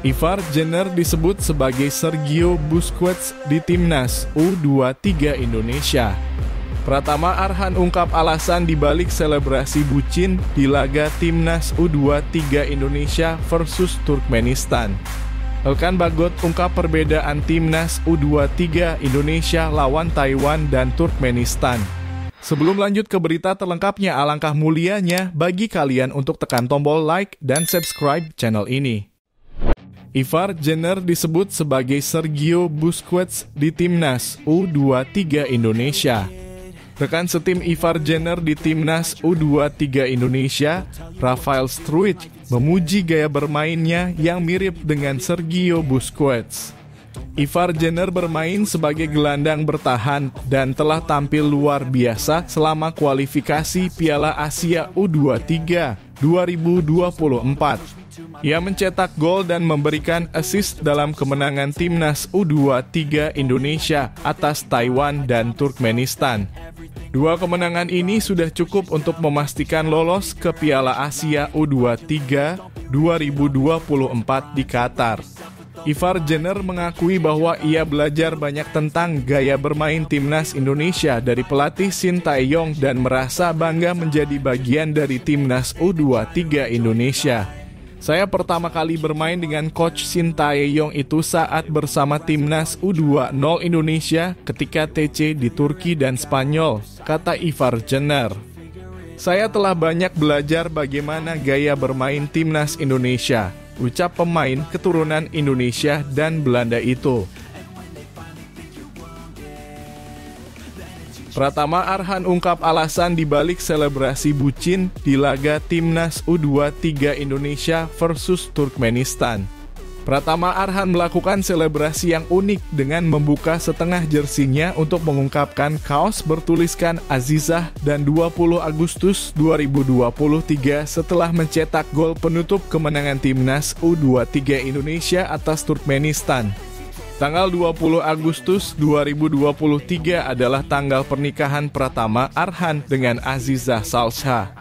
Ivar Jenner disebut sebagai Sergio Busquets di Timnas U23 Indonesia. Pratama Arhan ungkap alasan dibalik selebrasi bucin di laga Timnas U23 Indonesia versus Turkmenistan. Elkan Bagot ungkap perbedaan Timnas U23 Indonesia lawan Taiwan dan Turkmenistan. Sebelum lanjut ke berita terlengkapnya, alangkah mulianya bagi kalian untuk tekan tombol like dan subscribe channel ini. Ivar Jenner disebut sebagai Sergio Busquets di Timnas U23 Indonesia. Rekan setim Ivar Jenner di Timnas U23 Indonesia, Rafael Struijk, memuji gaya bermainnya yang mirip dengan Sergio Busquets. Ivar Jenner bermain sebagai gelandang bertahan dan telah tampil luar biasa selama kualifikasi Piala Asia U23 2024. Ia mencetak gol dan memberikan assist dalam kemenangan Timnas U23 Indonesia atas Taiwan dan Turkmenistan. Dua kemenangan ini sudah cukup untuk memastikan lolos ke Piala Asia U23 2024 di Qatar. Ivar Jenner mengakui bahwa ia belajar banyak tentang gaya bermain Timnas Indonesia dari pelatih Shin Tae-yong dan merasa bangga menjadi bagian dari Timnas U23 Indonesia. Saya pertama kali bermain dengan Coach Shin Tae-yong itu saat bersama Timnas U20 Indonesia ketika TC di Turki dan Spanyol, kata Ivar Jenner. Saya telah banyak belajar bagaimana gaya bermain Timnas Indonesia, ucap pemain keturunan Indonesia dan Belanda itu. Pratama Arhan ungkap alasan dibalik selebrasi bucin di laga Timnas U23 Indonesia versus Turkmenistan. Pratama Arhan melakukan selebrasi yang unik dengan membuka setengah jersinya untuk mengungkapkan kaos bertuliskan Azizah dan 20 Agustus 2023 setelah mencetak gol penutup kemenangan Timnas U23 Indonesia atas Turkmenistan. Tanggal 20 Agustus 2023 adalah tanggal pernikahan Pratama Arhan dengan Azizah Salsha.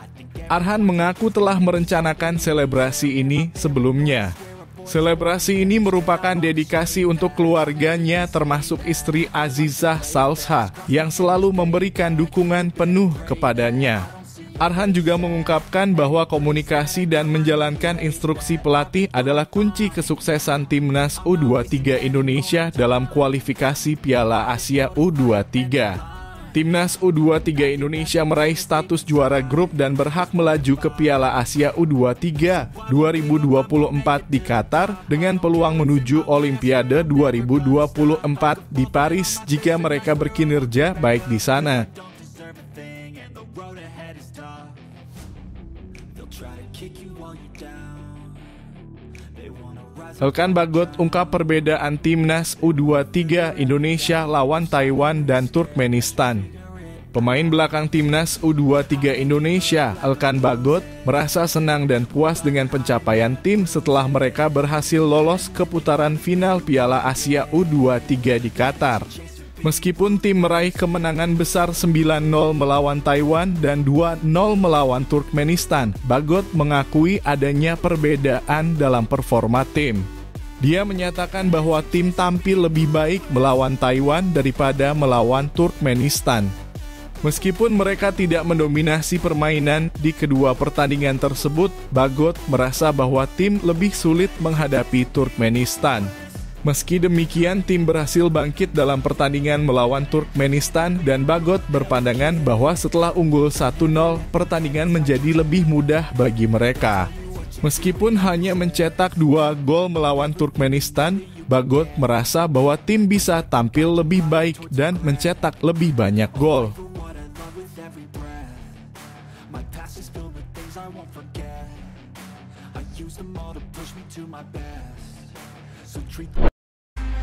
Arhan mengaku telah merencanakan selebrasi ini sebelumnya. Selebrasi ini merupakan dedikasi untuk keluarganya termasuk istri Azizah Salsha yang selalu memberikan dukungan penuh kepadanya. Arhan juga mengungkapkan bahwa komunikasi dan menjalankan instruksi pelatih adalah kunci kesuksesan Timnas U23 Indonesia dalam kualifikasi Piala Asia U23. Timnas U23 Indonesia meraih status juara grup dan berhak melaju ke Piala Asia U23 2024 di Qatar dengan peluang menuju Olimpiade 2024 di Paris jika mereka berkinerja baik di sana. Elkan Bagot ungkap perbedaan Timnas U23 Indonesia lawan Taiwan dan Turkmenistan. Pemain belakang Timnas U23 Indonesia, Elkan Bagot, merasa senang dan puas dengan pencapaian tim setelah mereka berhasil lolos ke putaran final Piala Asia U23 di Qatar. Meskipun tim meraih kemenangan besar 9-0 melawan Taiwan dan 2-0 melawan Turkmenistan, Bagot mengakui adanya perbedaan dalam performa tim. Dia menyatakan bahwa tim tampil lebih baik melawan Taiwan daripada melawan Turkmenistan. Meskipun mereka tidak mendominasi permainan di kedua pertandingan tersebut, Bagot merasa bahwa tim lebih sulit menghadapi Turkmenistan. Meski demikian, tim berhasil bangkit dalam pertandingan melawan Turkmenistan dan Bagot berpandangan bahwa setelah unggul 1-0, pertandingan menjadi lebih mudah bagi mereka. Meskipun hanya mencetak 2 gol melawan Turkmenistan, Bagot merasa bahwa tim bisa tampil lebih baik dan mencetak lebih banyak gol.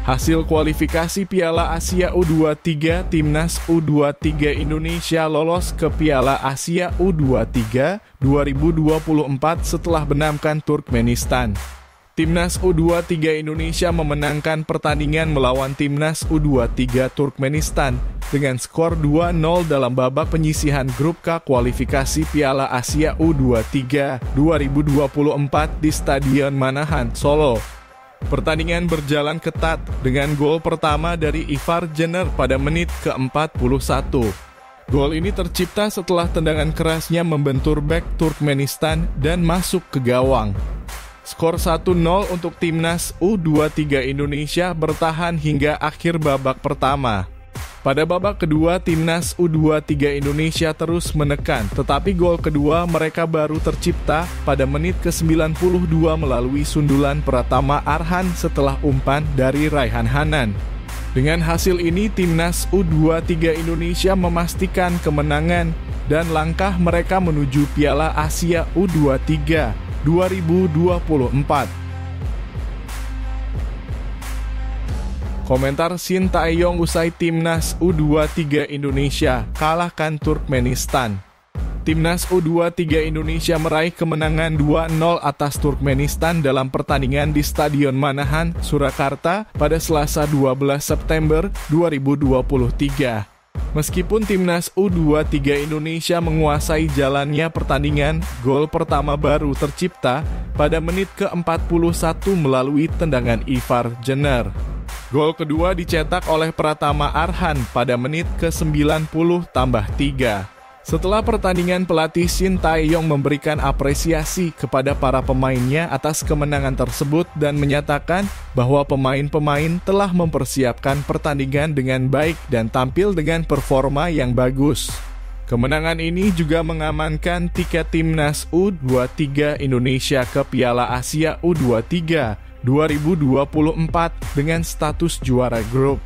Hasil kualifikasi Piala Asia U23, Timnas U23 Indonesia lolos ke Piala Asia U23 2024 setelah menangkan Turkmenistan. Timnas U23 Indonesia memenangkan pertandingan melawan Timnas U23 Turkmenistan dengan skor 2-0 dalam babak penyisihan grup K kualifikasi Piala Asia U23 2024 di Stadion Manahan, Solo. Pertandingan berjalan ketat dengan gol pertama dari Ivar Jenner pada menit ke-41. Gol ini tercipta setelah tendangan kerasnya membentur bek Turkmenistan dan masuk ke gawang. Skor 1-0 untuk timnas U23 Indonesia bertahan hingga akhir babak pertama. Pada babak kedua, timnas U23 Indonesia terus menekan, tetapi gol kedua mereka baru tercipta pada menit ke-92 melalui sundulan Pratama Arhan setelah umpan dari Raihan Hanan. Dengan hasil ini, timnas U23 Indonesia memastikan kemenangan dan langkah mereka menuju Piala Asia U23 2024. Komentar Shin Tae-yong usai timnas U23 Indonesia kalahkan Turkmenistan. Timnas U23 Indonesia meraih kemenangan 2-0 atas Turkmenistan dalam pertandingan di Stadion Manahan, Surakarta pada Selasa 12 September 2023. Meskipun timnas U23 Indonesia menguasai jalannya pertandingan, gol pertama baru tercipta pada menit ke-41 melalui tendangan Ivar Jenner. Gol kedua dicetak oleh Pratama Arhan pada menit ke-90 tambah 3. Setelah pertandingan, pelatih Shin Tae-yong memberikan apresiasi kepada para pemainnya atas kemenangan tersebut dan menyatakan bahwa pemain-pemain telah mempersiapkan pertandingan dengan baik dan tampil dengan performa yang bagus. Kemenangan ini juga mengamankan tiket timnas U23 Indonesia ke Piala Asia U23 2024 dengan status juara grup.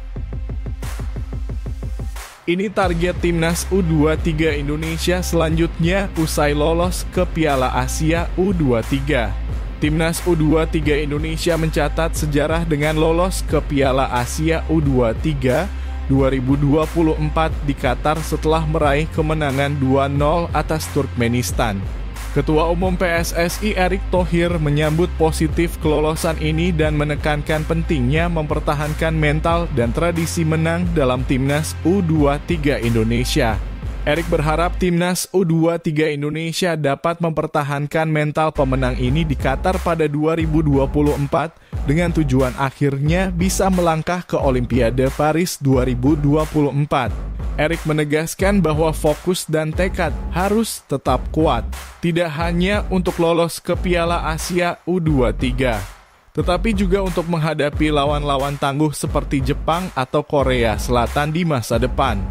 Ini target timnas U23 Indonesia selanjutnya usai lolos ke Piala Asia U23. Timnas U23 Indonesia mencatat sejarah dengan lolos ke Piala Asia U23 2024 di Qatar setelah meraih kemenangan 2-0 atas Turkmenistan. Ketua Umum PSSI Erick Thohir menyambut positif kelolosan ini dan menekankan pentingnya mempertahankan mental dan tradisi menang dalam timnas U23 Indonesia. Erick berharap timnas U23 Indonesia dapat mempertahankan mental pemenang ini di Qatar pada 2024 dengan tujuan akhirnya bisa melangkah ke Olimpiade Paris 2024. Erick menegaskan bahwa fokus dan tekad harus tetap kuat, tidak hanya untuk lolos ke Piala Asia U23, tetapi juga untuk menghadapi lawan-lawan tangguh seperti Jepang atau Korea Selatan di masa depan.